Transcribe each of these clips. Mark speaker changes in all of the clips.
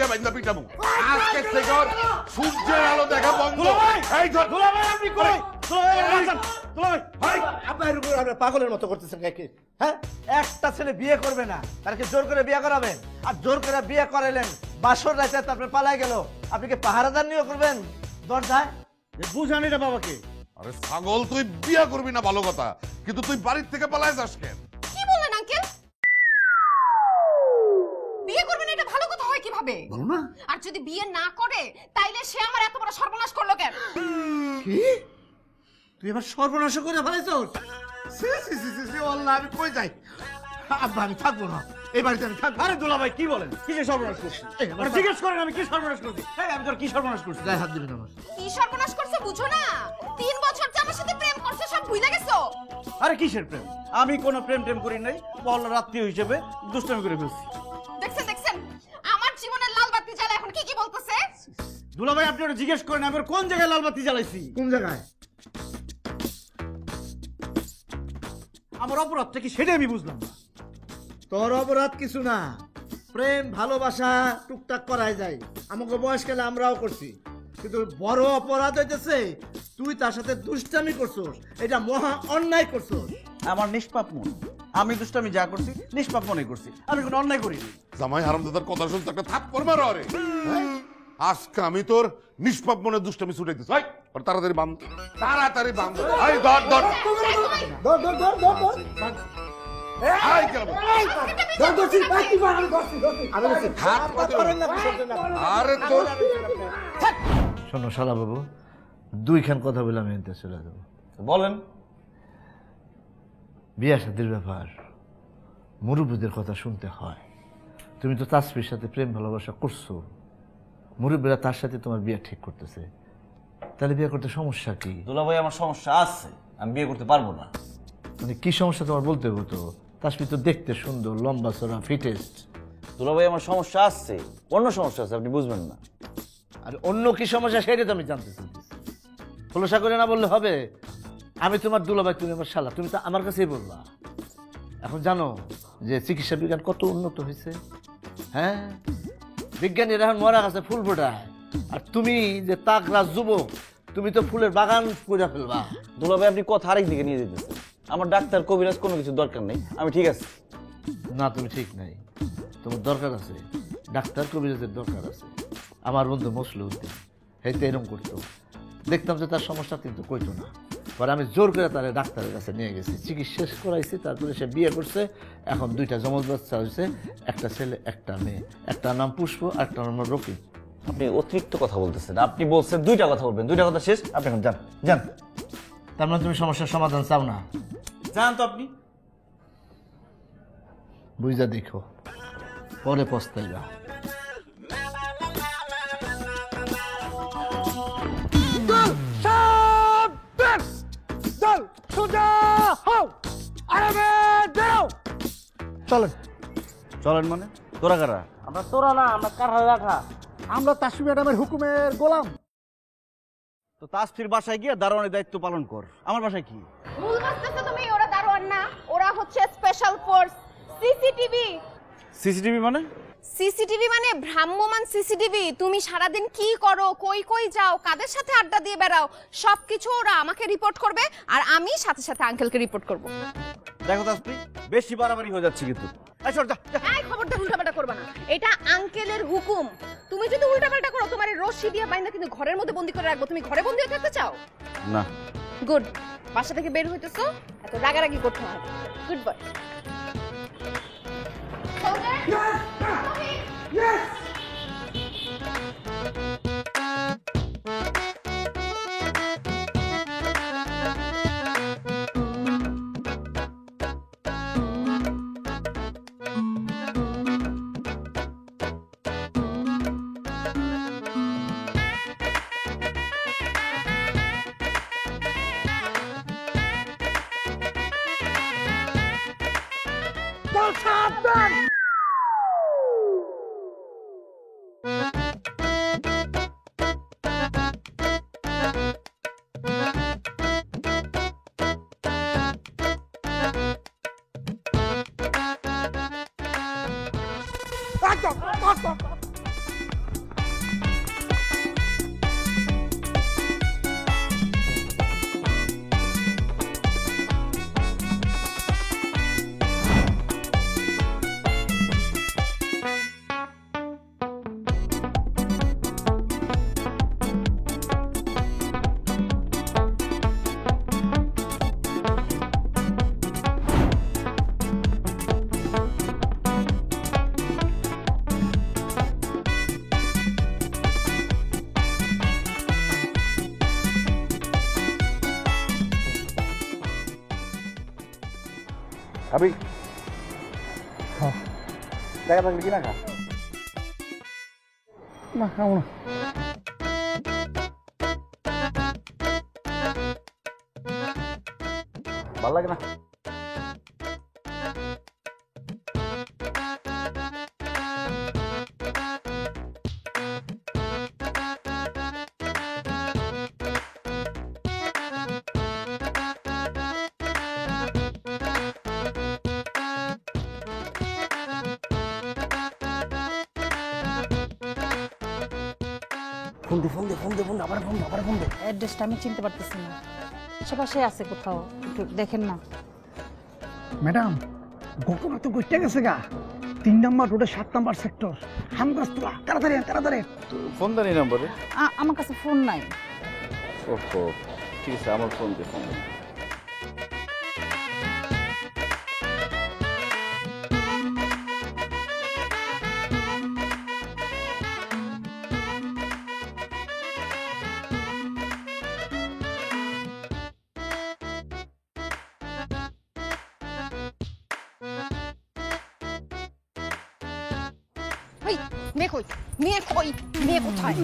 Speaker 1: দিয়ে বাইন্দা পিটামু আজকে থেকে ওর সূর্যের আলো দেখা বন্ধ। এই ধর
Speaker 2: আপনি কই আপনার পাগলের মতো করতেছেন নাকি? হ্যাঁ, একটা ছেলে বিয়ে করবে না, তাকে জোর করে বিয়ে করাবেন, আর জোর করে বিয়ে করাইলেন, বাসর রাতে তারপরে পালাই গেল, আপনি কি পাহারাদার নিয়োগ করবেন দরজায়? বুঝান এটা বাবাকে।
Speaker 1: আরে ছাগল, তুই বিয়ে করবি না ভালো কথা, কিন্তু তুই বাড়ির থেকে পালায় যাস কেন?
Speaker 3: কি বলেন আঙ্কেল? বিয়ে করবেন এটা ভালো কথা হয় কিভাবে?
Speaker 2: বলো না।
Speaker 3: আর যদি বিয়ে না করে তাইলে সে আমার এত বড় সর্বনাশ করলো কেন?
Speaker 2: কি তুই এবার সর্বনাশ করে ফেলাইছস? আল্লাহ, আমি কই যাই? আব্বা, আমি থাকবো না এই বাড়িতে, আমি থাকবো।
Speaker 4: আরে দুলা ভাই কি বলেন? কিসে সর্বনাশ করছি? জিজ্ঞেস করেন আমি কি সর্বনাশ করছি? আমি তোর কি সর্বনাশ করছি?
Speaker 2: গায়ে হাত দিবি না আমার।
Speaker 3: কি সর্বনাশ করছে বুঝো না? 3 বছর যে আমার সাথে প্রেম করছে সব ভুলে গেছো?
Speaker 4: আরে কিসের প্রেম? আমি কোনো প্রেম টেম করি নাই, বল রাত্রি হিসেবে দুষ্টামি করে ফেলছি।
Speaker 3: দেখছেন দেখছেন আমার জীবনের লাল বাতি জ্বালা এখন কি কি বলতেছে?
Speaker 4: দুলা ভাই আপনি ওটা জিজ্ঞেস করেন আমি ওর কোন জায়গায় লাল বাতি জ্বালাইছি?
Speaker 2: কোন জায়গায়?
Speaker 4: আমার অপরাধটা কি সেটাই আমি বুঝলাম না।
Speaker 2: তোর অপরাধ কিছু না, প্রেম ভালোবাসা টুকটাক করাই যায়, আমাকে বয়সকালে আমরাও করছি, কিন্তু বড় অপরাধ হইতেছে তুই তার সাথে দুষ্টামি করছস, এটা মহা অন্যায় করছস।
Speaker 4: আমার নিষ্পাপ মন, আমি দুষ্টামি যা করছি নিষ্পাপ মনে করছি, আমি কোনো অন্যায় করিনি।
Speaker 1: জামাই হারামজাদার কথা শুনতে একটা থাপ্পড় মারো আরে। আজকে আমি তোর নিষ্পাপ মনে দুষ্টামি ছুটাইতেছি। ভাই আর তাড়াতাড়ি বান্ধ, তাড়াতাড়ি বান্ধ। এই ধর ধর
Speaker 2: ধর ধর ধর ধর ধর।
Speaker 1: এই কেন
Speaker 2: ধর ধরছি, ভাই কি কর, আমি ধরছি ধরছি। আমি বলছি
Speaker 1: হাত পাতে
Speaker 2: করেন না, বিসর্জন না।
Speaker 1: আরে তোর
Speaker 2: শোনো শালা বাবু, দুইখান কথা বলে আমি এনতে চলে যাবো।
Speaker 4: বলেন।
Speaker 2: বিয়া শাদীর ব্যাপার, মুরব্বীদের কথা শুনতে হয়। তুমি তো তাসফির সাথে প্রেম ভালোবাসা করছো, মুরব্বীরা তার সাথে তোমার বিয়ে ঠিক করতেছে, তাহলে বিয়ে করতে সমস্যা কি?
Speaker 4: দুলা ভাই আমার সমস্যা আছে, আমি বিয়ে করতে পারবো না।
Speaker 2: মানে কি সমস্যা তোমার বলতে হতো? তাসফি তো দেখতে সুন্দর, লম্বা চড়া, ফিটেস্ট।
Speaker 4: দুলা ভাই আমার সমস্যা আছে, অন্য সমস্যা আছে, আপনি বুঝবেন না।
Speaker 2: আর অন্য কি সমস্যা সেটা তো আমি জানতে চাইতেছি। খোলসা করে না বললে হবে? আমি তোমার দুলাভাই, তুমি আমার শালা, তুমি তো আমার কাছেই বলবা। এখন জানো যে চিকিৎসা বিজ্ঞান কত উন্নত হয়েছে? হ্যাঁ, বিজ্ঞানীরা এখন মরা গাছে ফুল ফোটায়, আর তুমি যে তাকরা যুবক, তুমি তো ফুলের বাগান করে ফেলবা।
Speaker 4: দুলা ভাই আপনি কথা আরেক দিকে নিয়ে যেতেছেন। আমার ডাক্তার কবিরাজ কোনো কিছু দরকার নেই, আমি ঠিক আছে।
Speaker 2: না, তুমি ঠিক নাই, তোমার দরকার আছে, ডাক্তার কবিরাজের দরকার আছে। আমার বন্ধু মসলিউদ্দিন হেঁটে এরকম করতো, দেখতাম যে তার সমস্যা কিন্তু কইতো না, পরে আমি জোর করে তার ডাক্তারের কাছে নিয়ে গেছি, চিকিৎসা করাইছি, তারপরে সে বিয়ে করছে, এখন 2টা জমজ বাচ্চা হয়েছে, একটা ছেলে একটা মেয়ে, একটা নাম পুষ্প আর একটা নাম রকি।
Speaker 4: আপনি অতিরিক্ত কথা বলতেছেন, আপনি বলছেন 2টা কথা বলবেন, 2টা কথা শেষ, আপনি এখন যান যান।
Speaker 2: তার মানে তুমি সমস্যার সমাধান চাও না?
Speaker 4: যান তো আপনি।
Speaker 2: বুঝা দেখো, পরে পস্তাইবা।
Speaker 5: চলেন।
Speaker 4: চলেন মানে? তোরা কারা?
Speaker 5: আমরা তোরা না, আমরা কার রাখা, আমরা তাসফি ম্যাডামের হুকুমের গোলাম।
Speaker 4: তো তাসফির বাসায় গিয়ে দারোয়ানের দায়িত্ব পালন কর, আমার বাসায় কি?
Speaker 3: ভুল বুঝতেছো তুমি, ওরা দারোয়ান না, ওরা হচ্ছে স্পেশাল ফোর্স, সিসিটিভি।
Speaker 4: সিসিটিভি মানে?
Speaker 3: সিসিটিভি মানে ভ্রাম্যমান সিসিটিভি। তুমি সারাদিন কি করো, কই কই যাও, কাদের সাথে আড্ডা দিয়ে বেড়াও, সবকিছু ওরা আমাকে রিপোর্ট করবে, আর আমি সাথে সাথে আঙ্কেলকে রিপোর্ট করব।
Speaker 4: দেখো তাসফি, বেশি বাড়াবাড়ি হয়ে যাচ্ছে কিন্তু। এই সর, যা, যা।
Speaker 3: এই খবরদার উল্টাপাল্টা করবে না, এটা আঙ্কেলের হুকুম। তুমি যদি উল্টাপাল্টা করো তোমার এই রশি দিয়ে বাইন্দা কিন্তু ঘরের মধ্যে বন্দি করে রাখবো। তুমি ঘরে বন্দি হয়ে থাকতে চাও?
Speaker 4: না।
Speaker 3: গুড, বাসা থেকে বের হইতেছো, এত রাগারাগি করতে হবে। Good boy.
Speaker 4: খাবি টাকা থাকলে কিনা খা।
Speaker 5: না খাবো না।
Speaker 4: ভালো লাগে না।
Speaker 6: অ্যাড্রেসটা আমি চিনতে পারতেছি না, আশেপাশে আছে কোথাও, একটু দেখেন না।
Speaker 5: ম্যাডাম ঘটনা তো ঘটে গেছে গা, 3 নম্বর রোডে 7 নম্বর সেক্টর, হামদাস্তলা। তাড়াতাড়ি তাড়াতাড়ি।
Speaker 4: ফোন দেন নম্বরে।
Speaker 6: আমার কাছে ফোন নাই।
Speaker 4: ওহো, ঠিক আছে, আমার ফোন দিয়ে ফোন।
Speaker 3: ওই মেয়ে কই, মেয়ে কই, মেয়ে কোথায়?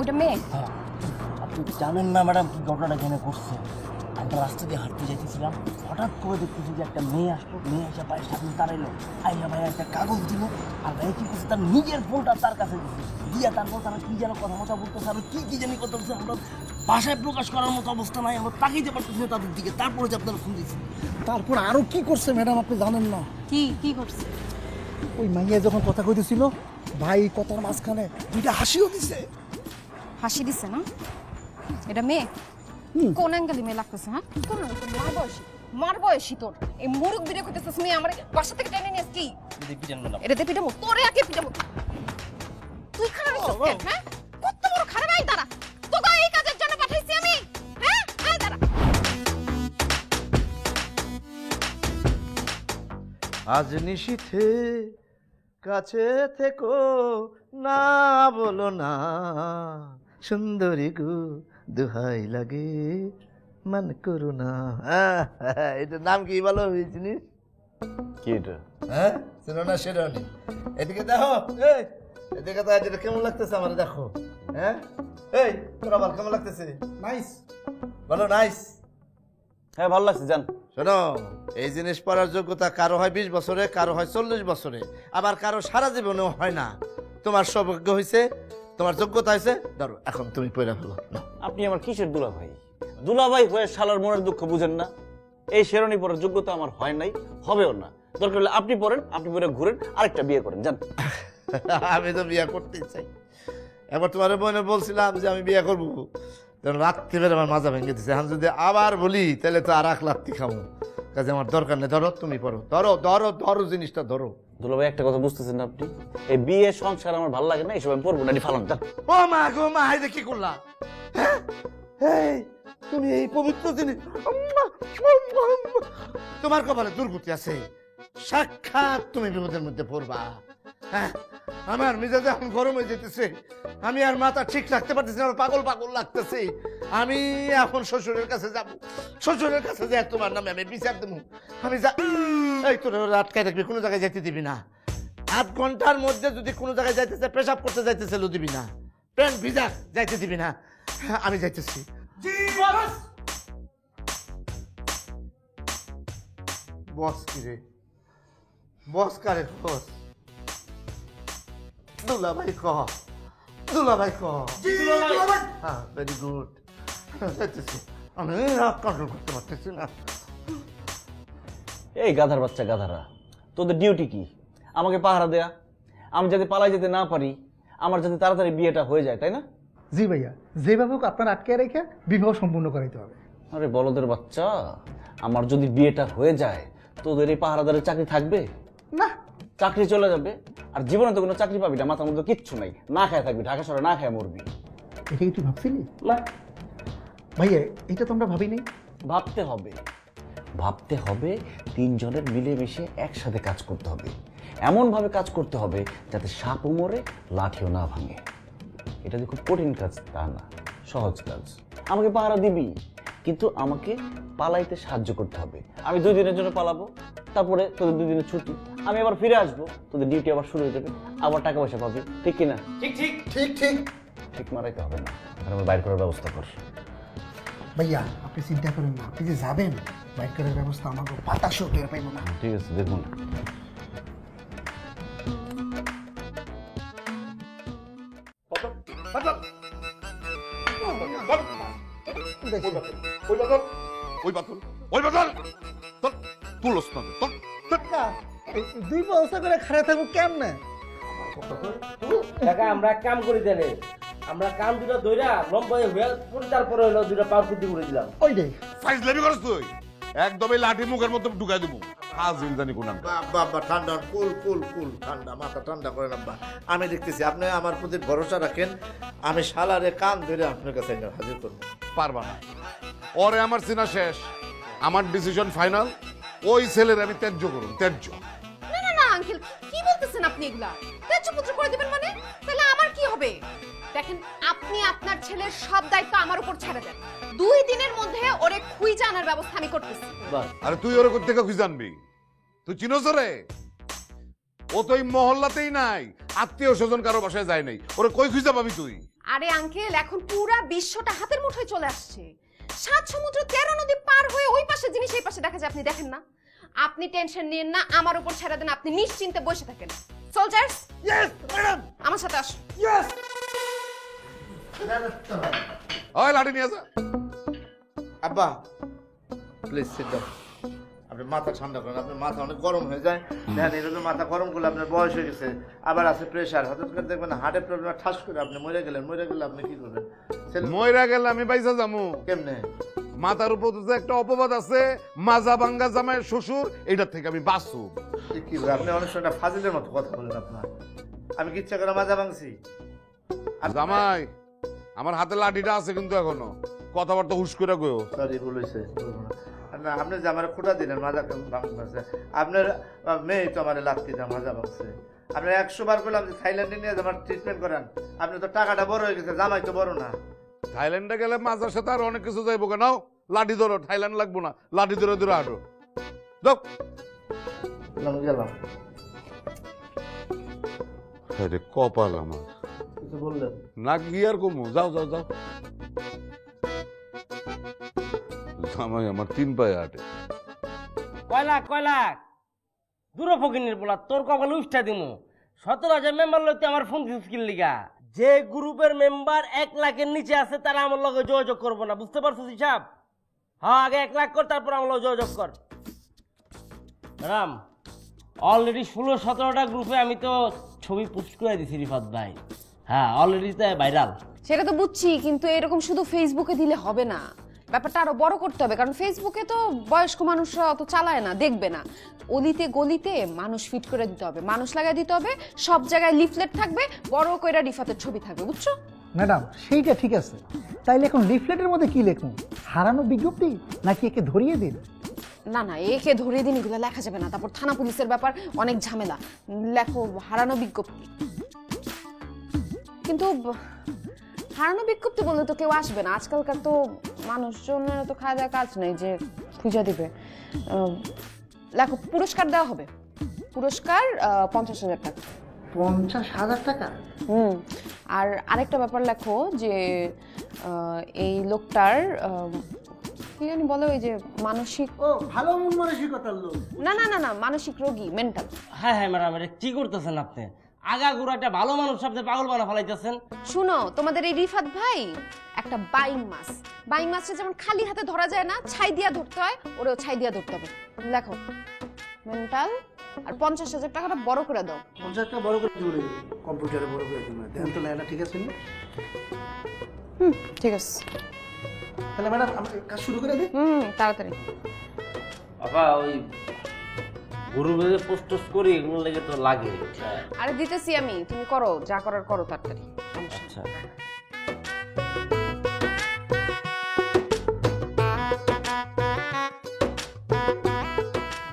Speaker 3: ওটা মেয়ে।
Speaker 7: আপনি তো জানেন না ম্যাডাম কি ঘটনাটা এখানে ঘটছে। আমরা রাস্তা দিয়ে হাঁটতে যাইতেছিলাম, হঠাৎ করে দেখতেছি যে একটা মেয়ে আসলো, মেয়ে এসে পায়ের সামনে দাঁড়াইলো, আইয়া ভাইয়া একটা কাগজ দিল, আর ভাই কি করছে তার নিজের ফোনটা তার কাছে দিচ্ছে, দিয়া তারপর তারা কি যেন কথা বলতেছে, আর কি জানি কথা বলছে, আমরা ভাষায় প্রকাশ করার মতো অবস্থা নাই, আমরা তাকাইতে পারতেছি না তাদের দিকে। তারপরে যে আপনারা ফোন দিচ্ছি।
Speaker 5: তারপর আরো কি করছে ম্যাডাম আপনি জানেন না?
Speaker 6: কি করছে?
Speaker 5: ওই মাইয়া যখন কথা কইতেছিল, ভাই কথার মাঝখানে 2টা হাসিও দিছে।
Speaker 3: হাসি দিছে না? এটা মেয়ে? কোন অ্যাঙ্গেলে মেয়ে লাগতেছে? হ্যাঁ, কোন মার বয়সী তোর এই মুরুখ বিরে কইতেছিস মেয়ে আমার বাসা থেকে টেনে নিয়ে কি এটা দিয়ে পিটামো তোরে, আগে পিটামো। তুই খারাপ হইছিস কেন? হ্যাঁ, কত বড় খারাপ আই তারা তোকে এই কাজের জন্য পাঠাইছি আমি। হ্যাঁ আয় তারা।
Speaker 2: আজ নিশীথে কাছে থেকো না বলো না, সুন্দরী গো দুহাই লাগে মান করো না। এটার নাম কি বলো চিনিস?
Speaker 4: কি এটা?
Speaker 2: হ্যাঁ, শোনো না শেরওয়ানি। এদিকে দেখো, এই এদিকে তো এটা কেমন লাগতেছে আমার, দেখো। হ্যাঁ, এই তোর আবার কেমন লাগতেছে?
Speaker 5: নাইস।
Speaker 2: বলো নাইস।
Speaker 4: হ্যাঁ, ভালো লাগছে, জান।
Speaker 2: শোনো, এই জিনিস পরার যোগ্যতা কারো হয় 20 বছরে, কারো হয় 40 বছরে, আবার কারো সারা জীবনেও হয় না। তোমার সৌভাগ্য হয়েছে, তোমার যোগ্যতা হয়েছে, ধরো এখন তুমি পয়রা ফেলো।
Speaker 4: আপনি আমার কিসের দুলাভাই? দুলাভাই হয়ে শালার মনের দুঃখ বুঝেন না? এই শেরনি পরার যোগ্যতা আমার হয় নাই, হবেও না। দরকার হলে আপনি পরেন, আপনি পরে ঘুরেন, আরেকটা বিয়ে করেন, জান।
Speaker 2: আমি তো বিয়ে করতেই চাই। একবার তোমার বোনে বলছিলাম যে আমি বিয়ে করবো, রাত্রিবেলা আমার মাজা ভেঙে দিচ্ছে। এখন যদি আবার বলি তাহলে তো আর 1 লাত্তি খাবো। কাজে আমার দরকার নেই, ধরো তুমি পড়ো, ধরো ধরো ধরো জিনিসটা ধরো।
Speaker 4: দুলাভাই একটা কথা বুঝতেছেন না আপনি? এই বিয়ে সংসার আমার ভালো লাগে না, এইসব আমি পড়বো না, ফালান, জান।
Speaker 2: ও মা গো মা, এই যে কি করলা? হ্যাঁ, এই তুমি এই পবিত্র জিনিস, তোমার কপালে দুর্গতি আছে, সাক্ষাৎ তুমি বিপদের মধ্যে পড়বা। হ্যাঁ, আমার মেজাজ এখন গরম হয়ে যেতেছে, আমি আর মাথা ঠিক রাখতে পারতেছি না, পাগল পাগল লাগতেছে। আমি এখন শ্বশুরের কাছে যাব, শ্বশুরের কাছে যাই তোমার নামে আমি বিচার দেবো। আমি এই তোর আটকায় রাখবি, কোনো জায়গায় যাইতে দিবি না। 8 ঘন্টার মধ্যে যদি কোনো জায়গায় যাইতেছে, পেশাব করতে যাইতেছে, লো দিবি না, প্যান্ট ভিজা যাইতে দিবি না। আমি যাইতেছি। বস কি রে? বস কারে? বস দুলাভাই ক, দুলাভাই ক। হ্যাঁ, ভেরি গুড। যাইতেছি, আমি কন্ট্রোল করতে পারতেছি না।
Speaker 4: এই গাধার বাচ্চা গাধারা, তোদের ডিউটি কি? আমাকে পাহারা দেয়া, আমি যাতে পালাই যেতে না পারি, আমার যাতে তাড়াতাড়ি বিয়েটা হয়ে যায়, তাই না?
Speaker 5: জি ভাইয়া, যেভাবে হোক আপনার আটকে রেখে বিবাহ সম্পূর্ণ করাইতে হবে।
Speaker 4: আরে বলদের বাচ্চা, আমার যদি বিয়েটা হয়ে যায়, তোদের এই পাহারাদারের চাকরি থাকবে
Speaker 5: না?
Speaker 4: চাকরি চলে যাবে, আর জীবনে তো কোনো চাকরি পাবি না, মাথার মধ্যে কিচ্ছু নাই, না খায় থাকবি, ঢাকা শহরে না খায় মরবি।
Speaker 5: এটা কি তুই ভাবছিলি? ভাইয়া এটা তো আমরা ভাবি নাই।
Speaker 4: ভাবতে হবে, ভাবতে হবে, 3 জনের মিলেমিশে একসাথে কাজ করতে হবে, এমনভাবে কাজ করতে হবে যাতে সাপও মরে লাঠিও না ভাঙে। এটা যে খুব কঠিন কাজ তা না, সহজ কাজ। আমাকে পাহারা দিবি, কিন্তু আমাকে পালাইতে সাহায্য করতে হবে। আমি 2 দিনের জন্য পালাবো, তারপরে তোদের 2 দিনের ছুটি, আমি আবার ফিরে আসবো, তোদের ডিউটি আবার শুরু হয়ে যাবে, আবার টাকা পয়সা পাবি, ঠিক কিনা?
Speaker 7: ঠিক ঠিক ঠিক ঠিক
Speaker 4: ঠিক মারাইতে হবে না, আর আমার বাইর করার ব্যবস্থা কর।
Speaker 5: ভাইয়া আপনি চিন্তা করেন না, আপনি যে যাবেন বাইক করার ব্যবস্থা আমাকে বাতাসও টের পাইব না।
Speaker 4: ঠিক আছে, দেখুন।
Speaker 1: ওই বাতল তুলস না
Speaker 5: দুই বস্তা করে খারাপ থাকবো কেমনে?
Speaker 8: টাকা আমরা কাম করি দেনে, আমরা কাম দুটো দইরা লম্বা হয়ে তারপরে হলো দুটো পাওয়ার ফিটি করে দিলাম।
Speaker 5: ওই রে
Speaker 1: ফাইজলামি করছ তুই, একদমই লাঠি মুখের মধ্যে ঢুকাই দেবো। হাজিল জানি কোন
Speaker 2: বাবা ঠান্ডা, কুল কুল কুল ঠান্ডা, মাথা ঠান্ডা করেন আব্বা। আমি দেখতেছি আপনি আমার প্রতি ভরসা রাখেন, আমি শালারে কান ধরে আপনার কাছে হাজির করবো।
Speaker 1: পারবা না, ওরে আমার চিনা শেষ, আমার ডিসিশন ফাইনাল, ওই ছেলের আমি ত্যায্য করুন, ত্যায্য।
Speaker 3: না না না আঙ্কেল, কি বলতেছেন আপনি এগুলা? তেজপুত্র করে দিবেন মানে? তাহলে আমার কি হবে? দেখেন, আপনি আপনার ছেলের সব দায়িত্ব আমার উপর ছেড়ে দেন। 2 দিনের মধ্যে ওরে খুঁজে আনার ব্যবস্থা আমি করতেছি।
Speaker 1: আরে তুই ওরে কোথা থেকে খুঁজে আনবি? তুই চিনোস রে? ও তো এই মহল্লাতেই নাই, আত্মীয় স্বজন কারো বাসায় যায় নাই, ওরে কই খুঁজে পাবি তুই?
Speaker 3: আরে আঙ্কেল, এখন পুরা বিশ্বটা হাতের মুঠোয় চলে আসছে। 7 সমুদ্র 13 নদী পার হয়ে ওই পাশে জিনিস এই পাশে দেখা যায়, আপনি দেখেন না? আপনি টেনশন নিয়েন না, আমার উপর ছেড়ে দেন, আপনি নিশ্চিন্তে বসে থাকেন। সোলজার্স,
Speaker 5: ইয়েস ম্যাডাম,
Speaker 3: আমার সাথে আসুন।
Speaker 5: ইয়েস।
Speaker 1: ওই লাঠি নিয়ে যা।
Speaker 2: আব্বা প্লিজ সিট ডাউন। আপনি মাথা ঠান্ডা করেন, আপনার মাথা অনেক গরম হয়ে যায়। দেখেন এরকম মাথা গরম করলে আপনার বয়স হয়ে গেছে, আবার আছে প্রেশার, হঠাৎ করে দেখবেন হার্টের প্রবলেম, ঠাস করে আপনি মরে গেলে আপনি কি করবেন?
Speaker 1: মইরা গেলে আমি বাইসা যামু
Speaker 2: কেমনে?
Speaker 1: মাথার উপর যে একটা অপবাদ আছে, মাজা ভাঙ্গা জামাইয়ের শ্বশুর, এটার থেকে আমি বাঁচু।
Speaker 2: কি আপনি অনেক সময় ফাজিলের মতো কথা বলেন। আপনার আমি কি ইচ্ছা করে মাজা ভাঙছি?
Speaker 1: জামাই, আমার হাতে লাঠিটা আছে কিন্তু এখনো, কথাবার্তা হুশ করে গো।
Speaker 2: সরি, ভুল হয়েছে। না, আপনি যে আমার খোটা দিলেন মাজা ভাঙছে, আপনার মেয়ে তো আমার লাত্তি দেন মাজা ভাঙছে। আপনার 100 বার করলাম যে থাইল্যান্ডে নিয়ে আমার ট্রিটমেন্ট করেন, আপনি তো টাকাটা বড় হয়ে গেছে, জামাই তো বড় না।
Speaker 1: থাইল্যান্ডে গেলে মাজার সাথে আর অনেক কিছু যাইব কেন? লাঠি ধরো, থাইল্যান্ড লাগবো না, লাঠি ধরে ধরে হাঁটো। যাও।
Speaker 2: আমি গেলাম।
Speaker 1: আরে কপাল আমার,
Speaker 2: কিছু বললেন
Speaker 1: না কি আর কমু? যাও যাও যাও। জামাই আমার 3 পায়ে হাঁটে।
Speaker 8: কয় লাখ দূর ফকিনের বলা, তোর কপালে উষ্টা দিমু। 17,000 মেম্বার লইতে আমার ফোন দিস কি লিগা? যে গ্রুপের মেম্বার 1 লাখের নিচে আছে তারা আমার লগে যোগাযোগ করবো না, বুঝতে পারছিস হিসাব? হ্যাঁ, আগে 1 লাখ কর, তারপর আমার লগে যোগাযোগ কর। রাম, অলরেডি 16-17টা গ্রুপে আমি তো ছবি পোস্ট করে দিছি রিফাত ভাই। হ্যাঁ, অলরেডি তো ভাইরাল।
Speaker 3: সেটা তো বুঝছি, কিন্তু এরকম শুধু ফেসবুকে দিলে হবে না, ব্যাপারটা আরো বড় করতে হবে। কারণ ফেসবুকে তো বয়স্ক মানুষরা অত চালায় না, দেখবে না। অলিতে গলিতে মানুষ ফিট করে দিতে হবে, মানুষ লাগাই দিতে হবে, সব জায়গায় লিফলেট থাকবে, বড় কইরা রিফাতের ছবি থাকবে, বুঝছো?
Speaker 5: ম্যাডাম সেইটা ঠিক আছে, তাইলে এখন লিফলেটের মধ্যে কি লিখুন? হারানো বিজ্ঞপ্তি নাকি একে ধরিয়ে দিন?
Speaker 3: না না, একে ধরিয়ে দিন এগুলো লেখা যাবে না, তারপর থানা পুলিশের ব্যাপার, অনেক ঝামেলা। লেখো হারানো বিজ্ঞপ্তি। কিন্তু হারানো বিজ্ঞপ্তি বললে তো কেউ আসবে না, আজকালকার তো মানুষজনের তো খাওয়া দাওয়া কাজ নেই যে খুঁজে দিবে। লেখো পুরস্কার দেওয়া হবে, পুরস্কার 50,000 টাকা।
Speaker 5: 50,000 টাকা?
Speaker 3: আর আরেকটা ব্যাপার লেখো যে এই লোকটার কি জানি বলে, ওই যে মানসিক,
Speaker 5: ও ভালো মন মানসিকতার লোক।
Speaker 3: না না না না, মানসিক রোগী, মেন্টাল।
Speaker 8: হ্যাঁ হ্যাঁ ম্যাডাম, এটা কি করতেছেন আপনি? আগাগোড়া একটা ভালো মানুষ আপনি পাগল বানা ফেলাইতেছেন।
Speaker 3: শুনো, তোমাদের এই রিফাত ভাই একটা বাইং মাছ, বাইং মাছটা যেমন খালি হাতে ধরা যায় না, ছাই দিয়া ধরতে হয়, ওরেও ছাই দিয়া ধরতে হবে। লেখো মেন্টাল, আর 50,000 টাকাটা বড় করে দাও।
Speaker 5: 50 টাকা বড় করে দিলে কম্পিউটারে বড় করে দিবেন, দেখেন তো লেখাটা ঠিক আছে না?
Speaker 3: ঠিক আছে,
Speaker 5: তাহলে ম্যাডাম আমরা কাজ শুরু করে দিই।
Speaker 3: তাড়াতাড়ি।
Speaker 8: বাবা, ওই গ্রুপে পোস্ট করি এগুলো লেগে তো লাগে।
Speaker 3: আরে দিতেছি আমি, তুমি করো যা করার করো তাড়াতাড়ি।
Speaker 8: আচ্ছা,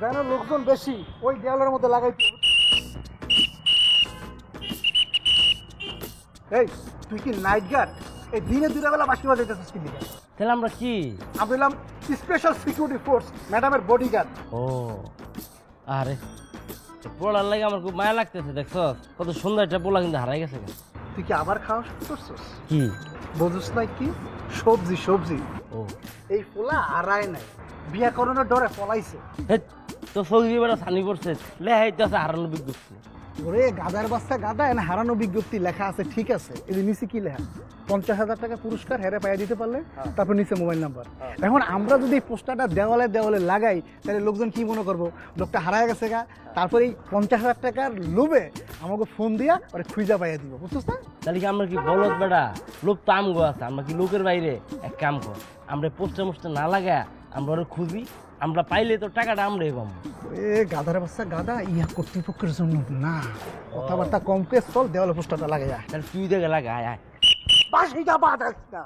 Speaker 5: যেন লোকজন বেশি ওই দেওয়ালের মধ্যে লাগাই। এই তুই কি নাইট গার্ড? এই দিনে 2টা বেলা বাসি বাজাইতেছিস কি লিখা?
Speaker 8: তাহলে আমরা কি?
Speaker 5: আমি বললাম স্পেশাল সিকিউরিটি ফোর্স, ম্যাডামের বডিগার্ড।
Speaker 8: ও আরে পোলার লাগে আমার খুব মায়া লাগতেছে, দেখছো কত সুন্দর একটা পোলা কিন্তু হারাই গেছে।
Speaker 5: তুই কি আবার খাওয়া শুরু করছিস?
Speaker 8: কি
Speaker 5: বুঝছিস না কি? সবজি সবজি।
Speaker 8: ও
Speaker 5: এই পোলা আড়ায় নাই, বিয়া করানোর ডরে পলাইছে।
Speaker 8: তো সৌদি বেড়া ছানি পড়ছে, লেহাইতে আছে হারানো বিজ্ঞপ্তি।
Speaker 5: ওরে গাদার বাচ্চা গাদা, এনে হারানো বিজ্ঞপ্তি লেখা আছে, ঠিক আছে। এদের নিচে কি লেখা? 50,000 টাকা পুরস্কার, হেরে পাইয়া দিতে পারলে তারপর নিচে মোবাইল নাম্বার। এখন আমরা যদি এই পোস্টারটা দেওয়ালে দেওয়ালে লাগাই, তাহলে লোকজন কি মনে করবো? লোকটা হারায় গেছে গা, তারপর এই 50,000 টাকার লোভে আমাকে ফোন দিয়া ওরে খুঁজা পাইয়া দিব, বুঝছিস না?
Speaker 8: তাহলে কি আমরা কি বলত বেড়া? লোক তো আমগো আছে, আমরা কি লোকের বাইরে? এক কাম কর, আমরা পোস্টার মোস্টার না লাগা আমরা ওরা খুঁজি, আমরা পাইলে তো টাকাটা আমরাই পাবো।
Speaker 5: এ গাধার বাচ্চা গাদা, ইয়া কর্তৃপক্ষের জন্য না, কথাবার্তা কম কে চল, দেওয়ালে পোস্টারটা লাগাই।
Speaker 8: তাহলে তুই দেখে লাগা, আয় আয়।
Speaker 5: বাসিটা বাদ একটা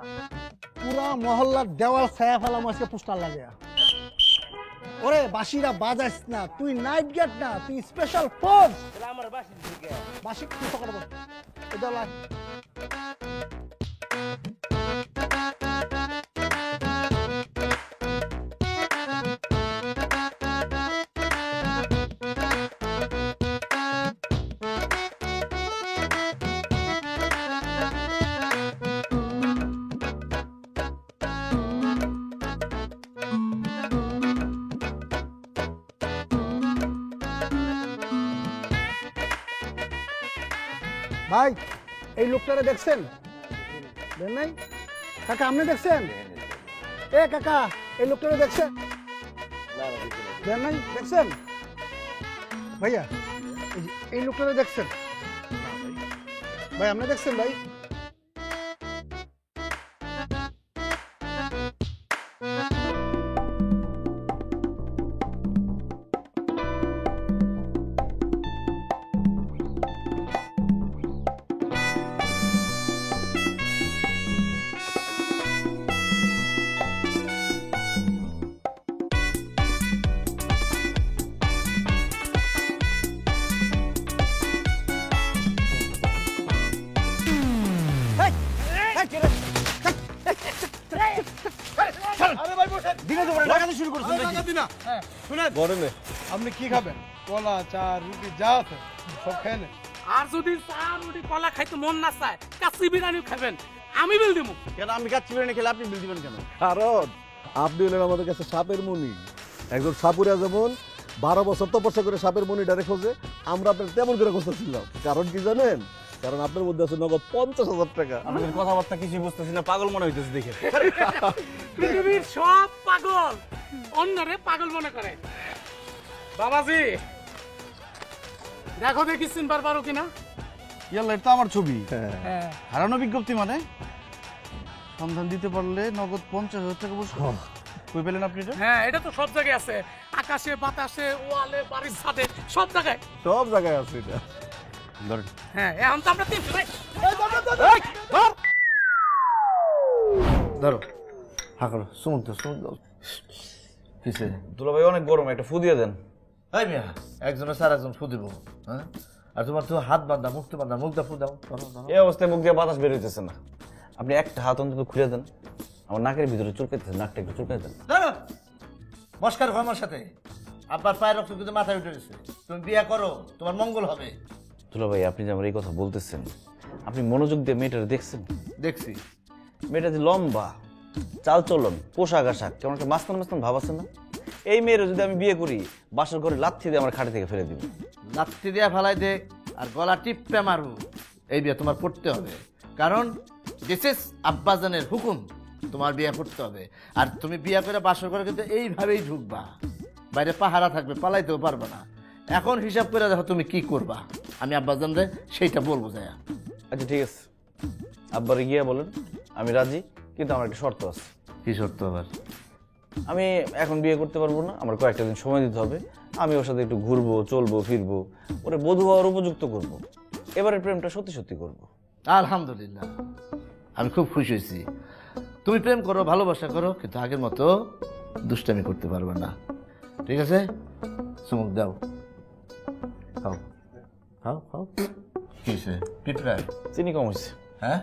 Speaker 5: পুরা মহল্লার দেওয়াল ছায়া ফেলাম আজকে পোস্টার লাগে। ওরে বাসিরা বাজাইস না, তুই নাইট গার্ড না, তুই স্পেশাল ফোর্স।
Speaker 8: তাহলে আমার বাসি থেকে
Speaker 5: বাসি কি পকড়ব এটা লাগ। ভাই এই লোকটারে দেখছেন? দেন নাই কাকা, আপনি দেখছেন? এ কাকা, এই লোকটারে দেখছেন? দেন নাই দেখছেন? ভাইয়া এই লোকটারে দেখছেন? ভাই আপনি দেখছেন? ভাই
Speaker 9: আপনি কি খাবেন? কলা, চা, রুটি যা আছে সব খেয়ে নেন।
Speaker 10: আর যদি চা রুটি কলা খাইতে মন না চায়, কাচ্চি বিরিয়ানি খাবেন, আমি বিল দিব।
Speaker 4: কেন আমি কাচ্চি বিরিয়ানি খেলে আপনি বিল দিবেন কেন?
Speaker 11: কারণ আপনি হলেন আমাদের কাছে সাপের মণি। একজন সাপুরা যেমন 12 বছর তপস্যা করে সাপের মণিটারে খোঁজে, আমরা আপনার তেমন করে খুঁজতেছিলাম। কারণ কি জানেন? কারণ আপনার মধ্যে আছে নগদ 50,000 টাকা।
Speaker 4: আপনাদের কথাবার্তা কিছুই বুঝতেছি না, পাগল মনে হইতেছে দেখে।
Speaker 10: পৃথিবীর সব পাগল অন্যরে পাগল মনে করে। বাবাজি দেখো দেখি চিনবার পারো কিনা।
Speaker 4: ইয়াল্লা, এটা তো আমার ছবি। হারানো বিজ্ঞপ্তি মানে সন্ধান দিতে পারলে নগদ 50,000 টাকা পুরস্কার। কই পেলেন আপনি এটা?
Speaker 10: হ্যাঁ, এটা তো সব জায়গায় আছে, আকাশে বাতাসে ওয়ালে বাড়ির ছাদে সব জায়গায়।
Speaker 11: সব জায়গায় আছে এটা।
Speaker 4: ধরেন।
Speaker 10: হ্যাঁ, এখন তো আমরা তিন
Speaker 2: ধরো হা করো, সুমন্ত সুমন্ত কিসে?
Speaker 4: দুলা ভাই অনেক গরম, একটা ফু দিয়ে দেন।
Speaker 2: এই মিয়া, একজনের স্যার একজন ফু দিব, হ্যাঁ? আর তোমার তো হাত বাঁধা, মুখতে বাঁধা, মুখটা ফু দাও।
Speaker 4: এই অবস্থায় মুখ দিয়ে বাতাস বের হইতেছে না, আপনি একটা হাত অন্তত খুলে দেন। আমার নাকের ভিতরে চুলকাইতেছে, নাকটা একটু চুলকাই দেন।
Speaker 2: মস্কার হয় আমার সাথে। আব্বার পায়ের রক্ত কিন্তু মাথায় উঠে গেছে। তুমি বিয়ে করো, তোমার মঙ্গল হবে।
Speaker 4: দুলা ভাই, আপনি যে আমার এই কথা বলতেছেন, আপনি মনোযোগ দিয়ে মেয়েটার দেখছেন?
Speaker 2: দেখছি।
Speaker 4: মেয়েটা যে লম্বা, চাল চলন, পোশাক আশাক কেমন একটা মাস্তান মাস্তান ভাব আছে না? এই মেয়ের যদি আমি বিয়ে করি, বাসার ঘরে লাথি দিয়ে আমার খাটে থেকে ফেলে দিব।
Speaker 2: লাথি দিয়া ফেলাই দে আর গলা টিপে মারবো, এই বিয়ে তোমার করতে হবে। কারণ দিস ইজ আব্বাজানের হুকুম, তোমার বিয়ে করতে হবে। আর তুমি বিয়ে করে বাসর ঘরে কিন্তু এইভাবেই ঢুকবা, বাইরে পাহারা থাকবে, পালাইতেও পারবে না। এখন হিসাব করে দেখো তুমি কি করবা, আমি আব্বাজানরে সেইটা বলবো। যায়
Speaker 4: আচ্ছা ঠিক আছে, আব্বারে গিয়ে বলেন আমি রাজি, কিন্তু আমার একটা শর্ত আছে।
Speaker 2: কি শর্ত আবার?
Speaker 4: আমি এখন বিয়ে করতে পারবো না, আমার কয়েকটা দিন সময় দিতে হবে। আমি ওর সাথে একটু ঘুরবো, চলবো, ফিরবো, ওরে বধূ হওয়ার উপযুক্ত করবো। এবারের প্রেমটা সত্যি সত্যি করবো।
Speaker 2: আলহামদুলিল্লাহ, আমি খুব খুশি হয়েছি। তুমি প্রেম করো, ভালোবাসা করো, কিন্তু আগের মতো দুষ্টামি করতে পারবে না, ঠিক আছে? চুমুক দাও, খাও খাও খাও। কি হয়েছে? পিঁপড়ায়
Speaker 4: চিনি কম হয়েছে।
Speaker 2: হ্যাঁ,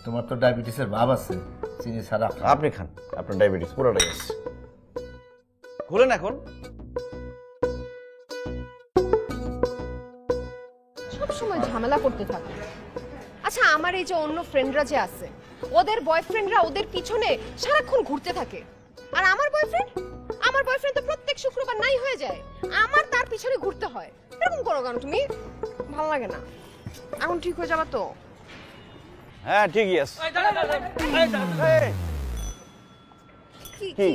Speaker 2: তোমার তো ডায়াবেটিসের ভাব আছে, চিনি ছাড়া
Speaker 4: আপনি খান, আপনার ডায়াবেটিস পুরোটাই আছে। খুলেন এখন।
Speaker 3: সবসময় ঝামেলা করতে থাকে। আচ্ছা, আমার এই যে অন্য ফ্রেন্ডরা যে আছে, ওদের বয়ফ্রেন্ডরা ওদের পিছনে সারাক্ষণ ঘুরতে থাকে, আর আমার বয়ফ্রেন্ড তো প্রত্যেক শুক্রবার নাই হয়ে যায়, আমার তার পিছনে ঘুরতে হয়। এরকম করো কেন তুমি? ভালো লাগে না। এখন ঠিক হয়ে যাবে তো?
Speaker 4: হ্যাঁ ঠিকই আছে।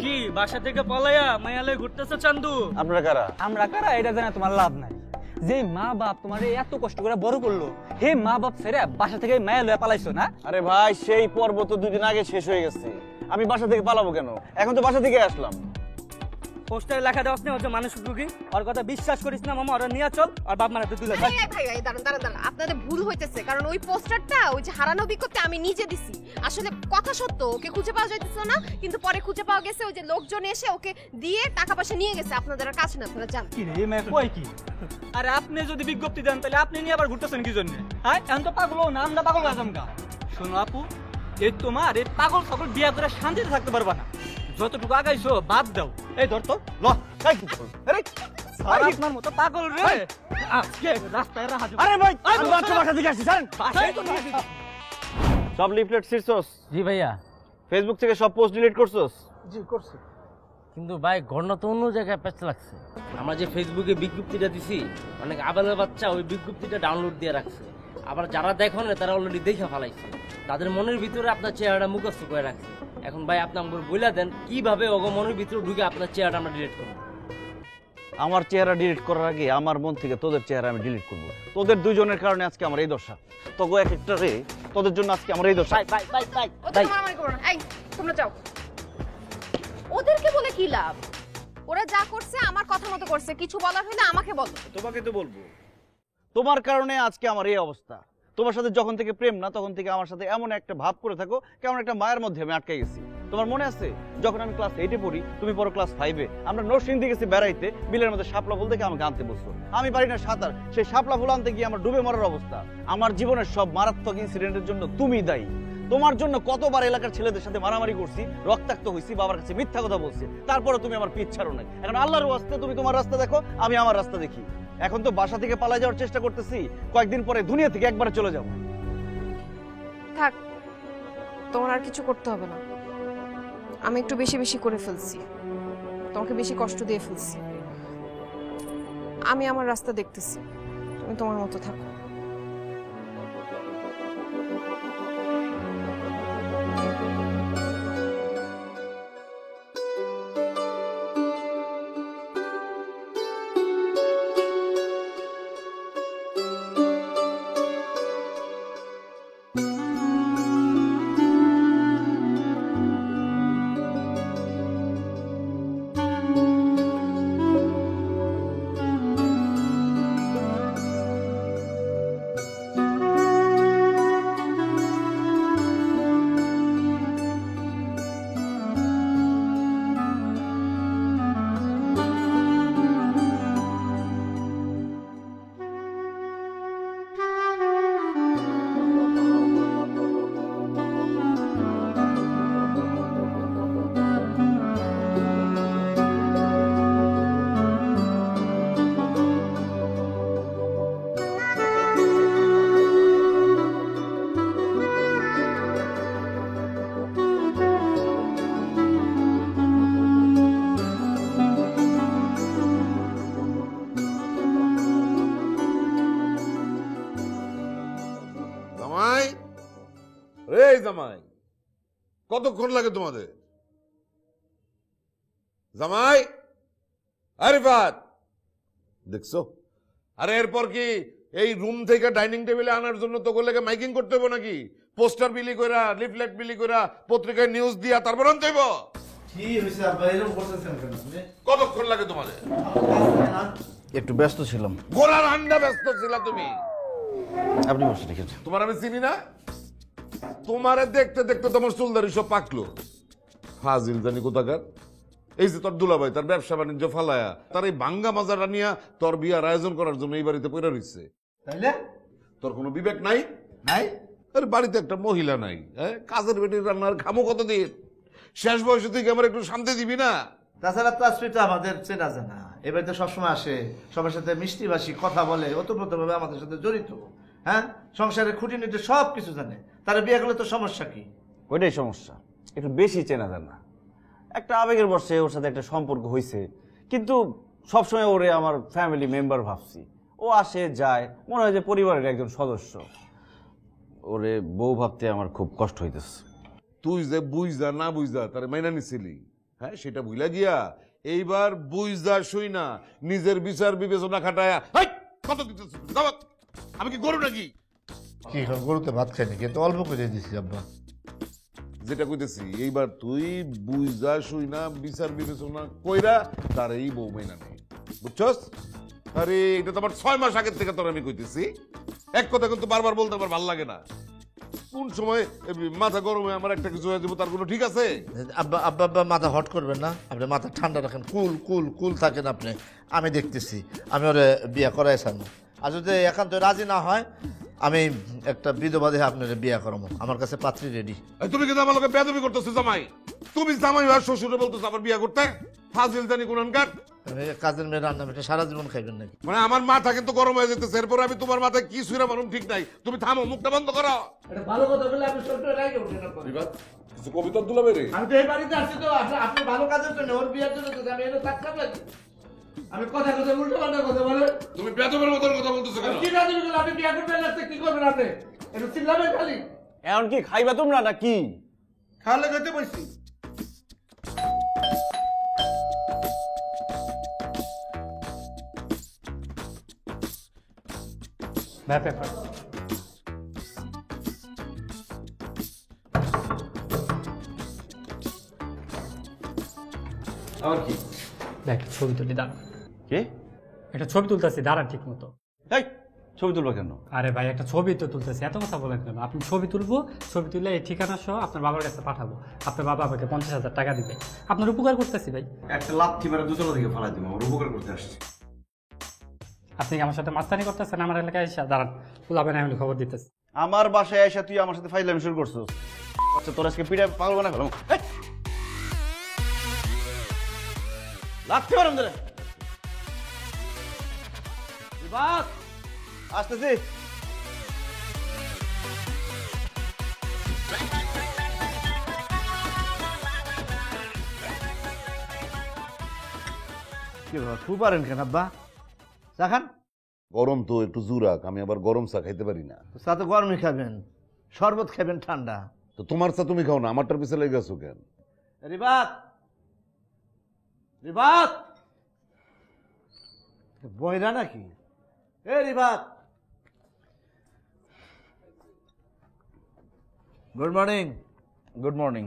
Speaker 8: কি বাসা থেকে পলাইয়া মায়ালে ঘুরতেছে চান্দু?
Speaker 4: আপনারা কারা?
Speaker 12: আমরা কারা এটা জানা তোমার লাভ নাই। যে মা বাপ তোমার এত কষ্ট করে বড় করলো, হে মা বাপ ছেড়ে বাসা থেকে মায়া লয়ে পালাইছো না?
Speaker 4: আরে ভাই, সেই পর্ব তো 2 দিন আগে শেষ হয়ে গেছে। আমি বাসা থেকে পালাবো কেন? এখন তো বাসা থেকে আসলাম।
Speaker 12: পোস্টারে লেখা দেওয়া নেই হচ্ছে মানুষ রুগী, ওর কথা বিশ্বাস করিস না মামা, ওরা নিয়ে চল আর বাপ মারাতে তুলে।
Speaker 3: ভাই দাঁড়ান, আপনাদের ভুল হইতেছে। কারণ ওই পোস্টারটা ওই যে হারানো বিকতে আমি নিজে দিছি। আসলে কথা সত্য, ওকে খুঁজে পাওয়া যাইতেছিল না, কিন্তু পরে খুঁজে পাওয়া গেছে। ওই যে লোকজন এসে ওকে দিয়ে টাকা পয়সা নিয়ে গেছে। আপনাদের আর কাছে না, আপনারা জান।
Speaker 12: কি রে মে কই কি? আরে আপনি যদি বিজ্ঞপ্তি দেন তাহলে আপনি নিয়ে আবার ঘুরতেছেন কি জন্য? হ্যাঁ, এখন তো পাগল না, আমরা পাগল আজমকা। শোনো আপু, এই তোমার এই পাগল সকল বিয়া করে শান্তিতে থাকতে পারবা না। যতটুকু আগাইছো বাদ দাও। এই ধর তো ল, আপনার মতো পাগল রে আজকে রাস্তায় রাহা।
Speaker 4: আরে ভাই, আমি বাসা থেকে আসছি জানেন। সব লিফলেট ছিড়ছস?
Speaker 8: জি ভাইয়া।
Speaker 4: ফেসবুক থেকে সব পোস্ট ডিলিট করছস?
Speaker 5: জি করছি।
Speaker 8: কিন্তু ভাই ঘটনা তো অন্য জায়গায় প্যাচ লাগছে। আমরা যে ফেসবুকে বিজ্ঞপ্তিটা দিছি, অনেক আবালের বাচ্চা ওই বিজ্ঞপ্তিটা ডাউনলোড দিয়ে রাখছে। আবার যারা দেখো না তারা অলরেডি দেখে ফেলাইছে। তাদের মনের ভিতরে আপনার চেহারাটা মুখস্থ করে রাখছে। এখন ভাই আপনি আমাকে বলে দেন কিভাবে ওগো মনের ভিতরে ঢুকে আপনার চেহারাটা আমরা ডিলিট করব?
Speaker 4: আমার চেহারা ডিলিট করার আগে আমার মন থেকে তোদের চেহারা আমি ডিলিট করব। তোদের দুজনের কারণে আজকে আমার এই দশা। তোগো এক একটা রে, তোদের জন্য আজকে আমার এই দশা।
Speaker 3: ওদের মারামারি করো না। এই তোমরা যাও। ওদেরকে বলে কি লাভ? ওরা যা করছে আমার কথা মতো করছে। কিছু বলার হলে আমাকে বলো।
Speaker 4: তোমাকে তো বলবো। তোমার কারণে আজকে আমার এই অবস্থা। তোমার সাথে যখন থেকে প্রেম না, তখন থেকে আমার সাথে এমন একটা ভাব করে থাকো, কেমন একটা মায়ের মধ্যে আমি আটকে গেছি। তোমার মনে আছে যখন আমি ক্লাস 8-এ পড়ি, তুমি পড়ো ক্লাস 5-এ, আমরা নরসিংদী গেছি বেড়াইতে, বিলের মধ্যে শাপলা ফুল থেকে আমাকে আনতে বসছো। আমি পারি না সাঁতার, সেই শাপলা ফুল আনতে গিয়ে আমার ডুবে মরার অবস্থা। আমার জীবনের সব মারাত্মক ইনসিডেন্টের জন্য তুমি দায়ী। তোমার জন্য কতবার এলাকার ছেলেদের সাথে মারামারি করছি, রক্তাক্ত হয়েছি, বাবার কাছে মিথ্যা কথা বলছি, তারপরে তুমি আমার পিছ ছাড়ো নাই। এখন আল্লাহর ওয়াস্তে তুমি তোমার রাস্তা দেখো, আমি আমার রাস্তা দেখি। এখন তো বাসা থেকে পালা যাওয়ার চেষ্টা করতেছি, কয়েকদিন পরে দুনিয়া থেকে একবারে চলে যাবো।
Speaker 3: থাক, তোমার আর কিছু করতে হবে না। আমি একটু বেশি বেশি করে ফেলছি, তোমাকে বেশি কষ্ট দিয়ে ফেলছি। আমি আমার রাস্তা দেখতেছি, তুমি তোমার মতো থাকো।
Speaker 1: জামাই, কতক্ষণ লাগে তোমাদের? জামাই, আরিফাত, দেখছো? আরে এরপর কি এই রুম থেকে ডাইনিং টেবিলে আনার জন্য তো লেগে মাইকিং করতে হবে নাকি? পোস্টার বিলি কইরা, লিফলেট বিলি কইরা, পত্রিকায় নিউজ দিয়া তারপর আনতে হইব? কতক্ষণ লাগে তোমাদের?
Speaker 4: একটু ব্যস্ত ছিলাম।
Speaker 1: গোড়ার আন্ডা ব্যস্ত ছিলা তুমি?
Speaker 4: আপনি বসে রেখেছেন।
Speaker 1: তোমার আমি চিনি না? তোমারে দেখতে দেখতে তোমার চুলদারি সব পাকলো। ফাজিল জানি কোথাকার। এই যে তোর দুলাভাই তার ব্যবসা বাণিজ্য ফালায়া তার এই ভাঙ্গা মাজারা নিয়ে তোর বিয়ার আয়োজন করার জন্য এই বাড়িতে পড়ে রইছে।
Speaker 2: তাইলে
Speaker 1: তোর কোনো বিবেক নাই?
Speaker 2: নাই?
Speaker 1: আরে বাড়িতে একটা মহিলা নাই, হ্যাঁ? কাজের বেটির রান্নার খামো কতদিন? শেষ বয়সে তুই কি আমার একটু শান্তি দিবি না?
Speaker 2: তাছাড়া তাসফি তো আমাদের চেনা জানা, এবার তো সবসময় আসে, সবার সাথে মিষ্টি ভাষী কথা বলে, ওতপ্রোতভাবে আমাদের সাথে জড়িত। হ্যাঁ, সংসারের খুঁটিনাটি সব কিছু জানে। তারা বিয়ে করলে তো সমস্যা কি?
Speaker 4: ওইটাই সমস্যা, একটু বেশি চেনা জানা। একটা আবেগের বর্ষে ওর সাথে একটা সম্পর্ক হয়েছে, কিন্তু সবসময় ওরে আমার ফ্যামিলি মেম্বার ভাবছি। ও আসে যায়, মনে হয় যে পরিবারের একজন সদস্য। ওরে বউ ভাবতে আমার খুব কষ্ট হইতেছে।
Speaker 1: তুই যে বুঝা না বুঝা তার মাইনা নিছিলি, হ্যাঁ, সেটা ভুলে গিয়া এইবার বুঝা শুই না নিজের বিচার বিবেচনা খাটায়া কত দিতেছিস? আমি কি গরু নাকি?
Speaker 2: কি গরুতে ভাত খাইনি, কিন্তু অল্প করে দিচ্ছি আব্বা।
Speaker 1: যেটা কইতেছি, এইবার তুই বুঝা শুই না বিচার বিবেচনা কইরা তার এই বউ মাইনা নেই, বুঝছস? আরে এটা তো আমার 6 মাস আগের থেকে তোর আমি কইতেছি। এক কথা কিন্তু বারবার বলতে আমার ভালো লাগে না। কোন সময় মাথা গরমে আমার একটা কিছু হয়ে যাবো তার কোনো ঠিক আছে?
Speaker 2: আব্বা আব্বা আব্বা মাথা হট করবেন না, আপনি মাথা ঠান্ডা রাখেন, কুল কুল কুল থাকেন আপনি। আমি দেখতেছি, আমি ওরে বিয়ে করাই চান। আর যদি একান্ত রাজি না হয়, আমি একটা বিধবা দেহে আপনার বিয়ে করাবো। আমার কাছে পাত্রী রেডি।
Speaker 1: তুমি কিন্তু আমার লোকে বেয়াদবি করতেছো জামাই। তুমি জামাই আর শ্বশুরে বলতেছো আমার বিয়ে করতে? ফাজিল জানি কোনখানকার।
Speaker 2: কাজের মেয়ে রান্না বেটে সারা জীবন খাইবেন নাকি?
Speaker 1: মানে আমার মাথা কিন্তু গরম হয়ে যেতেছে, এরপর আমি তোমার মাথায় কি সুইরা মারুম ঠিক নাই। তুমি থামো, মুখটা বন্ধ করো।
Speaker 2: এটা ভালো কথা বলে আপনি সত্যি রাগে উঠেন আপনি।
Speaker 1: কিছু কবিতা দুলাবে রে।
Speaker 2: আমি তো এই বাড়িতে আসছি তো আপনি ভালো কাজের জন্য, ওর বিয়ের জন্য তো আমি এনে থাকতাম নাকি? আমি কথা কথা উল্টো পাল্টা কথা বলে
Speaker 1: তুমি বেয়াদবের মতন কথা বলতেছো কেন?
Speaker 2: কি রাজি বলে আপনি বিয়ে করবেন না, কি করবেন আপনি? একটু চিল্লাবেন খালি।
Speaker 4: এখন কি খাইবা তোমরা না কি?
Speaker 2: খালে খেতে বসছি।
Speaker 13: পেপার
Speaker 4: আর কি?
Speaker 13: দেখ ছবি তুলি, দাঁড়ান।
Speaker 4: কে?
Speaker 13: একটা ছবি তুলতেছি, দাঁড়ান ঠিক মতো।
Speaker 4: এই ছবি তুলবা কেন?
Speaker 13: আরে ভাই একটা ছবি তো তুলতেছি, এত কথা বলেন কেন? আপনি ছবি তুলবো, ছবি তুলে এই ঠিকানা সহ আপনার বাবার কাছে পাঠাবো। আপনার বাবা আমাকে 50,000 টাকা দিবে। আপনার উপকার করতেছি ভাই।
Speaker 4: একটা লাথি মেরে দুতলা থেকে ফালাই দিব, আমার উপকার করতে আসছি।
Speaker 13: আপনি কি আমার সাথে মাস্তানি করতেছেন আমার এলাকায় এসে? দাঁড়ান, ফুলাবেন, আমি খবর দিতেছি।
Speaker 4: আমার বাসায় এসে তুই আমার সাথে ফাইজলামি শুরু করছিস। আচ্ছা তোর আজকে পিঠে পাগল বানা ফেলাম। লাথি মারুম ধরে। বাস আসতেছি।
Speaker 2: কি বাবা খুব পারেন কেন আব্বা? চা খান।
Speaker 1: গরম তো একটু জুরাক, আমি আবার গরম চা খাইতে পারি না।
Speaker 2: চা তো গরমই খাবেন, শরবত খাবেন ঠান্ডা।
Speaker 1: তো তোমার চা তুমি খাও না, আমারটার পিছনে লেগে গেছো কেন?
Speaker 2: রিবাত, রিবাত বইরা নাকি? এ Ribat, good morning.
Speaker 4: Good morning.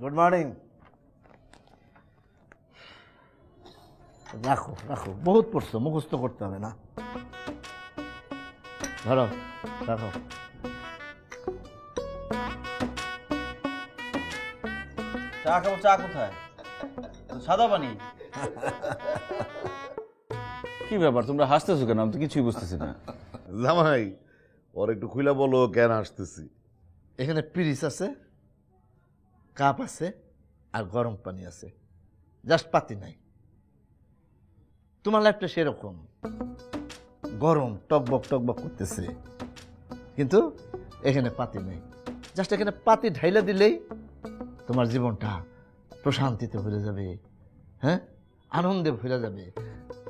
Speaker 2: Good morning. রাখো রাখো, বহুত পড়ছো, মুখস্থ করতে হবে না। ধরো, রাখো।
Speaker 4: চা খাবো, চা কোথায়? সাদা পানি। কি ব্যাপার তোমরা হাসতেছো কেন? আমি তো কিছুই বুঝতেছি না।
Speaker 1: জামাই ওর একটু খুইলা বলো কেন আসতেছি।
Speaker 2: এখানে পিরিচ আছে, কাপ আছে, আর গরম পানি আছে, জাস্ট পাতি নাই। তোমার লাইফটা সেরকম গরম, টকবক টকবক করতেছে, কিন্তু এখানে পাতি নেই। জাস্ট এখানে পাতি ঢাইলা দিলেই তোমার জীবনটা প্রশান্তিতে ভরে যাবে, হ্যাঁ, আনন্দে ভরে যাবে।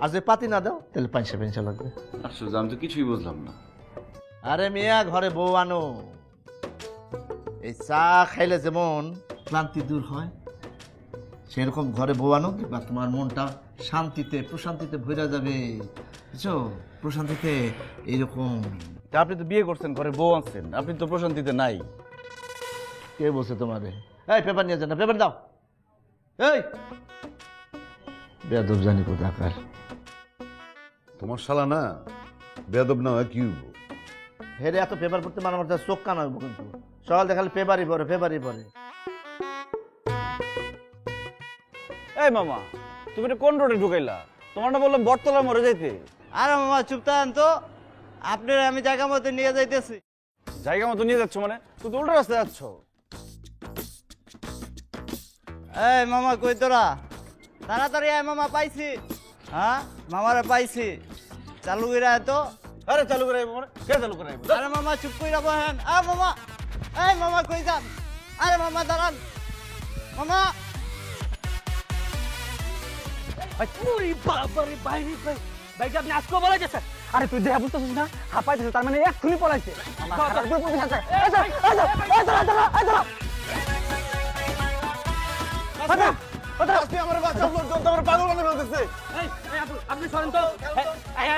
Speaker 2: আর যদি পাতি না দাও তাহলে পাঁচশা পেঁচা লাগবে।
Speaker 4: আসলে আমি তো কিছুই বুঝলাম না।
Speaker 2: আরে মিয়া, ঘরে বউ আনো, এই চা খাইলে যেমন ক্লান্তি দূর হয়, সেরকম ঘরে বউ আনো, বা তোমার মনটা শান্তিতে প্রশান্তিতে ভরে যাবে, বুঝছো? প্রশান্তিতে এইরকম।
Speaker 4: আপনি তো বিয়ে করছেন, ঘরে বউ আনছেন, আপনি তো প্রশান্তিতে নাই।
Speaker 2: কে বলছে তোমাদের? এই পেপার নিয়ে যান না, পেপার দাও। এই বেয়াদব জানি কোথাকার।
Speaker 1: তোমার শালা না বেয়াদব না হয় কি হইব?
Speaker 2: হেরে এত পেপার পড়তে মানে আমার চোখ কানা হইব, কিন্তু সকাল দেখালে পেপারই পড়ে, পেপারই পড়ে।
Speaker 4: এই মামা, তুমি এটা কোন রোডে ঢুকাইলা? তোমার না বললাম বটতলা মরে যাইতে।
Speaker 7: আরে মামা চুপ থাকেন তো, আপনার আমি জায়গা মতো নিয়ে যাইতেছি।
Speaker 4: জায়গা মতো নিয়ে যাচ্ছ মানে তুই তো উল্টো রাস্তায় যাচ্ছ।
Speaker 14: এই মামা কই তোরা? তাড়াতাড়ি আয় মামা, পাইছি। হ্যাঁ মামারে পাইছি। চালু করে আয় তো।
Speaker 4: আরে চালু করে আইবো মানে কে চালু করে আইবো?
Speaker 14: আরে মামা চুপ করে বহেন। আ মামা, এই মামা কই যান? আরে মামা দাঁড়ান মামা।
Speaker 12: ওরে বাবারে বাইরে ভাই, ভাইকে আপনি আজকে বলে গেছেন। আরে তুই দেখা বুঝতেছিস না, হাঁপাইতেছে, তার মানে এক্ষুনি পলাইছে। আপনি সরেন তো,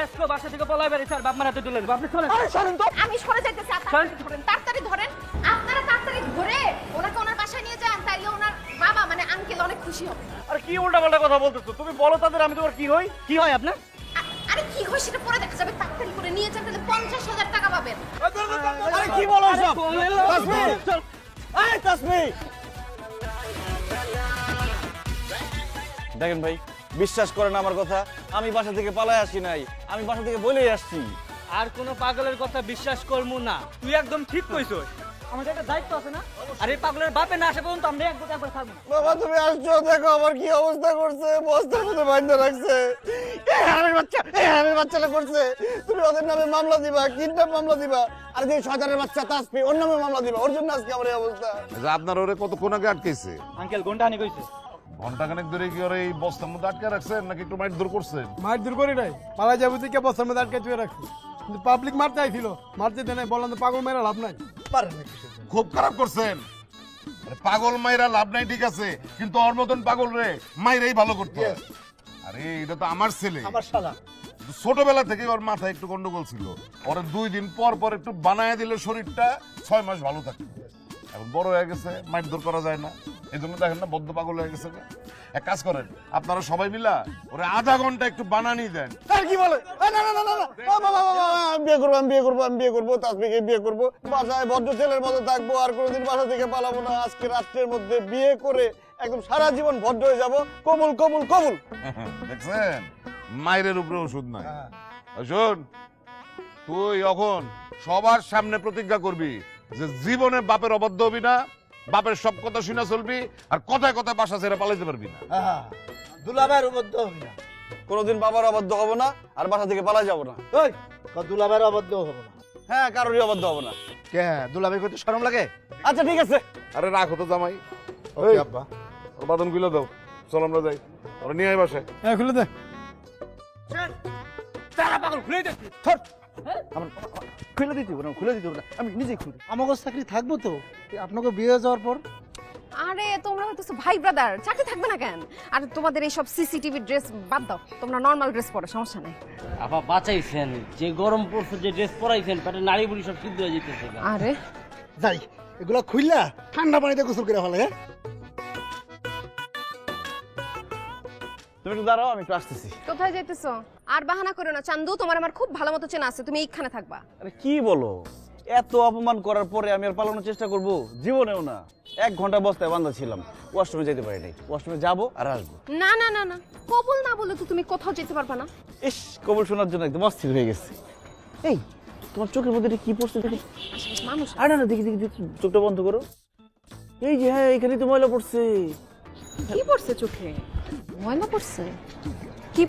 Speaker 12: আজকে বাসা থেকে পলাই বেরিয়েছে আর বাপ মার হাতে তুলেন। আপনি সরেন।
Speaker 3: আমি সরে যাইতেছি, আপনারা ধরেন, তাড়াতাড়ি ধরেন। আপনারা তাড়াতাড়ি ধরে ওনাকে ওনার বাসায় নিয়ে যান, তাইলে ওনার বাবা মানে আঙ্কেল অনেক খুশি হবে।
Speaker 4: আরে কি উল্টাপাল্টা কথা বলতেছো তুমি? বলো তাদের আমি তোমার কি হই?
Speaker 12: কি হয় আপনার?
Speaker 3: আরে কি হয় সেটা পরে দেখা যাবে, তাড়াতাড়ি করে নিয়ে যান, তাহলে 50,000 টাকা পাবেন।
Speaker 4: আরে কি বলো সব? তাসমি, এই তাসমি, দেখেন ভাই, বিশ্বাস করেন আমার কথা, আমি বাসা থেকে পালায় আসি নাই, আমি বাসা থেকে বলেই আসছি।
Speaker 12: আর কোন পাগলের কথা বিশ্বাস করবো না। তুই একদম ঠিক কইছস। আমাদের একটা দায়িত্ব আছে না? আর এই পাগলের বাপে না আসে পর্যন্ত আমরা একবার থাকবো।
Speaker 4: বাবা তুমি আসছো, দেখো আমার কি অবস্থা করছে, বস্তার মধ্যে বাইন্ধা রাখছে। এই বাচ্চাটা করছে। তুমি ওদের নামে মামলা দিবা, কিডন্যাপ মামলা দিবা, আর যে শয়তানের বাচ্চা তাসমি ওর নামে মামলা দিবা। ওর জন্য আজকে আমার এই অবস্থা।
Speaker 1: আপনার ওরে কতক্ষণ আগে আটকেছে?
Speaker 12: আঙ্কেল ঘন্টাখানি কইছে।
Speaker 1: ঘন্টাখানেক ধরে কি ওরে এই বস্তার মধ্যে আটকে রাখছেন নাকি একটু মাইট দূর করছেন?
Speaker 9: মার দূর করি নাই, পালা যাবো থেকে বস্তার মধ্যে আটকে চুয়ে রাখছি। কিন্তু পাবলিক মারতে আইছিল, মারতে দেয় নাই, বললাম তো পাগল মেরা লাভ নাই।
Speaker 1: খুব খারাপ করছেন। আরে পাগল মাইরা লাভ নাই ঠিক আছে, কিন্তু ওর মতন পাগল রে মাইরাই ভালো করতে হয়। আরে এটা তো আমার ছেলে,
Speaker 5: আমার শালা।
Speaker 1: ছোটবেলা থেকে ওর মাথায় একটু গন্ডগোল ছিল। ওরে 2 দিন পর পর একটু বানায় দিলে শরীরটা 6 মাস ভালো থাকে। এখন বড় হয়ে গেছে, মাইট দূর করা যায় না, এই জন্য দেখেন না বদ্ধ পাগল হয়ে গেছে। এক কাজ করেন, আপনারা সবাই মিলা ওরে আধা ঘন্টা একটু বানানি দেন।
Speaker 4: আর কি বলে? না না না না না, আমি বিয়ে করবো, আমি বিয়ে করবো, আমি বিয়ে করবো, তাসমিকে বিয়ে করবো, বাসায় ভদ্র ছেলের মতো থাকবো, আর কোনোদিন বাসা থেকে পালাবো না। আজকে রাত্রের মধ্যে বিয়ে করে একদম সারা জীবন ভদ্র হয়ে যাবো। কবুল কবুল কবুল।
Speaker 1: দেখছেন, মায়ের উপরে ওষুধ নাই। শোন, তুই এখন সবার সামনে প্রতিজ্ঞা করবি যে জীবনে বাপের অবাধ্য হবি না, বাপের সব কথা শুনে চলবি, আর কথায় কথায় বাসা ছেড়ে পালাইতে পারবি না।
Speaker 2: দুলাভাইয়ের অবদ্ধ হবি না,
Speaker 4: কোনোদিন বাবার অবাধ্য হবো না, আর বাসা থেকে পালাই যাবো না।
Speaker 2: ওই দুলাভাইয়ের অবদ্ধ হবো না।
Speaker 4: হ্যাঁ, কারোরই অবাধ্য হবো না।
Speaker 2: কে দুলাভাই করতে শরম লাগে?
Speaker 4: আচ্ছা ঠিক আছে।
Speaker 1: আরে রাখো তো জামাই।
Speaker 2: ওকে আব্বা।
Speaker 1: ওর বাদন গুলো দাও, চল আমরা যাই, ওরা নিয়ে আয় বাসায়।
Speaker 9: হ্যাঁ খুলে দে।
Speaker 12: তারা পাগল খুলে দে।
Speaker 2: খুলে দিতে হবে না, খুলে দিতে হবে না, আমি নিজেই খুলি।
Speaker 5: আমাকে চাকরি থাকবো তো আপনাকে বিয়ে যাওয়ার পর?
Speaker 3: আরে তোমরা হইতেছো ভাই ব্রাদার, চাকরি থাকবে না কেন? আর তোমাদের এই সব সিসিটিভি ড্রেস বাদ দাও, তোমরা নরমাল ড্রেস পরো, সমস্যা নাই।
Speaker 8: আপা বাঁচাইছেন, যে গরম পড়ছে, যে ড্রেস পরাইছেন, পেটে নাড়ি বুড়ি সব সিদ্ধ হয়ে যেতেছে।
Speaker 3: আরে
Speaker 5: যাই এগুলা খুললা ঠান্ডা পানিতে গোসল করে ফেলে।
Speaker 4: তুমি একটু দাঁড়াও, আমি একটু আসতেছি।
Speaker 3: কোথায় যাইতেছো? আর বাহানা করো না চান্দু, তোমার আমার খুব ভালো মতো চেনা আছে, তুমি এইখানে থাকবা।
Speaker 4: আরে কি বলো, এত অপমান করার পরে আমি আর পালানোর চেষ্টা করব? জীবনেও না। 1 ঘন্টা বস্তায় বান্ধা ছিলাম, ওয়াশরুমে যেতে পারি নাই। ওয়াশরুমে যাবো আর আসবো।
Speaker 3: না না না না, কবুল না বলে তো তুমি কোথাও যেতে পারবা না।
Speaker 4: ইস, কবুল শোনার জন্য একদম অস্থির হয়ে গেছে। এই তোমার চোখের মধ্যে কি পড়ছে দেখি?
Speaker 3: মানুষ।
Speaker 4: আর না না, দেখি দেখি দেখি, চোখটা বন্ধ করো। এই যে, হ্যাঁ, এখানে তো ময়লা পড়ছে।
Speaker 3: কি পড়ছে চোখে? ময়লা পড়ছে? কি